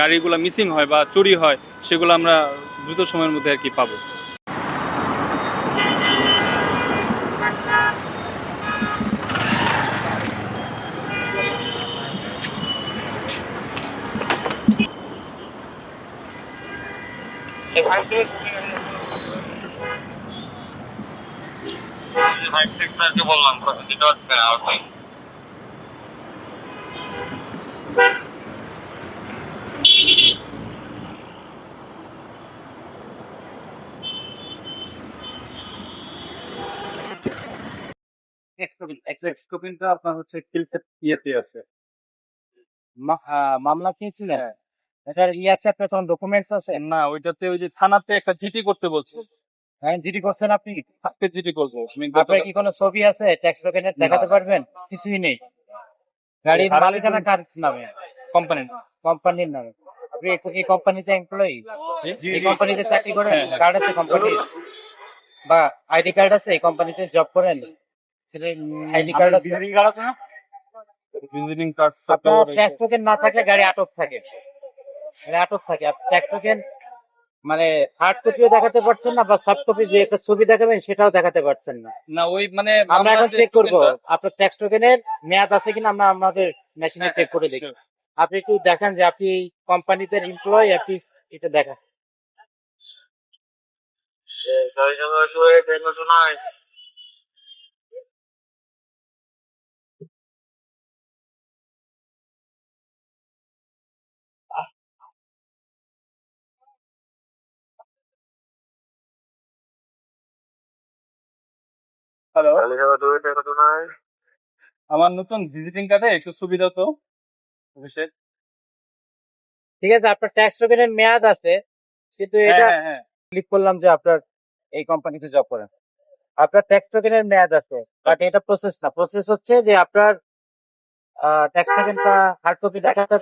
গাড়িগুলো মিসিং হয় বা চুরি হয় সেগুলো আমরা দ্রুত সময়ের মধ্যে আর কি পাবো। বললাম যেটা হচ্ছে এক্সকোপিনটা আপনার হচ্ছে কিলসেট ইয়েতে আছে। মামলা খেয়েছিলেন? এটার আছে আপনার তখন ডকুমেন্টস আছে? না, ওইটাতে ওই যে থানাতে একটা জিডি করতে বলছে। হ্যাঁ, জিডি করছেন আপনি? থাকতে জিডি করবো। আপনার কি কোনো ছবি আছে ট্যাক্স ডকুমেন্ট দেখাতে পারবেন? কিছুই নেই। গাড়ির মালিকানা কার নামে? কোম্পানির নামে। আপনি এই কোম্পানিতে এমপ্লয়ি? এই কোম্পানিতে চাকরি করেন? কার্ড আছে কোম্পানির বা আইডি কার্ড আছে? এই কোম্পানিতে জব করেন? আইডি কার্ড আছে? ভিজিটিং কার্ড আপনার ট্যাক্স টোকেন না থাকলে গাড়ি আটক থাকে। আটক থাকে। আপনি ট্যাক্স টোকেন মানে হার্ড কপিও দেখাতে পারছেন না বা সফট কপি যে একটা ছবি দেখাবেন সেটাও দেখাতে পারছেন না। না, ওই মানে আমরা এখন চেক করব আপনার ট্যাক্স টোকেনের মেয়াদ আছে কিনা, আমরা আমাদের মেশিনে চেক করে দেখি। আপনি একটু দেখান যে আপনি কোম্পানিতে এমপ্লয়ি, আপনি এটা দেখান। হ্যালো, আমার নতুন ভিজিটিং কার্ডে একটু সুবিধা তো অফিসের। ঠিক আছে, আপনার ট্যাক্স টোকেনের মেয়াদ আছে, কিন্তু এটা ক্লিক করলাম যে আপনার এই কোম্পানিতে জব করেন, আপনার ট্যাক্স টোকেনের মেয়াদ আছে, বাট এটা প্রসেস না। প্রসেস হচ্ছে যে আপনার ট্যাক্স টোকেনটা হার্ড কপি দেখাতে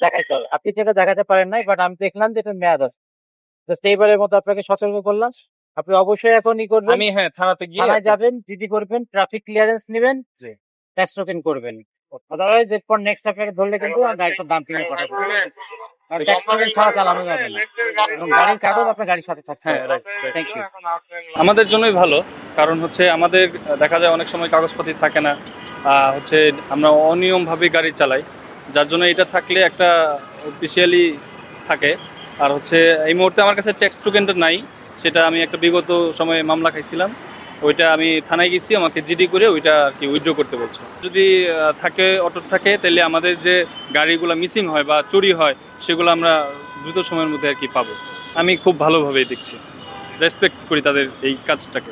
দেখাইতে হবে। আপনি যেটা দেখাতে পারেন নাই, বাট আমি দেখলাম যে এটা মেয়াদ আছে। জাস্ট এইবারের মতো আপনাকে সতর্ক করলাম। আপনি অবশ্যই এখন ই করবেন, আমি থানাতে গিয়ে থানায় যাবেন, জিডি করবেন, ট্রাফিক ক্লিয়ারেন্স নেবেন, ট্যাক্স টোকেন করবেন। আদারওয়াইজ এরপর নেক্সট আপনাকে ধরলে কিন্তু গাড়িটা ডাম্পিং এ পাঠাবো। ট্যাক্স টোকেন ছাড়া চালানো যাবে না, এবং গাড়ির কাগজ আপনার গাড়ির সাথে থাকতে হবে। Thank you. আমাদের জন্যই ভালো, কারণ হচ্ছে আমাদের দেখা যায় অনেক সময় কাগজপাতি থাকে না, হচ্ছে আমরা অনিয়মভাবে গাড়ি চালাই, যার জন্য এটা থাকলে একটা অফিসিয়ালি থাকে। আর হচ্ছে এই মুহূর্তে আমার কাছে ট্যাক্স টোকেনটা নাই, সেটা আমি একটা বিগত সময়ে মামলা খাইছিলাম, ওইটা আমি থানায় গেছি, আমাকে জিডি করে ওইটা আর কি উইথড্র করতে বলছে। যদি থাকে অটো থাকে, তাহলে আমাদের যে গাড়িগুলো মিসিং হয় বা চুরি হয় সেগুলো আমরা দ্রুত সময়ের মধ্যে আর কি পাবো। আমি খুব ভালোভাবেই দেখছি, রেসপেক্ট করি তাদের এই কাজটাকে।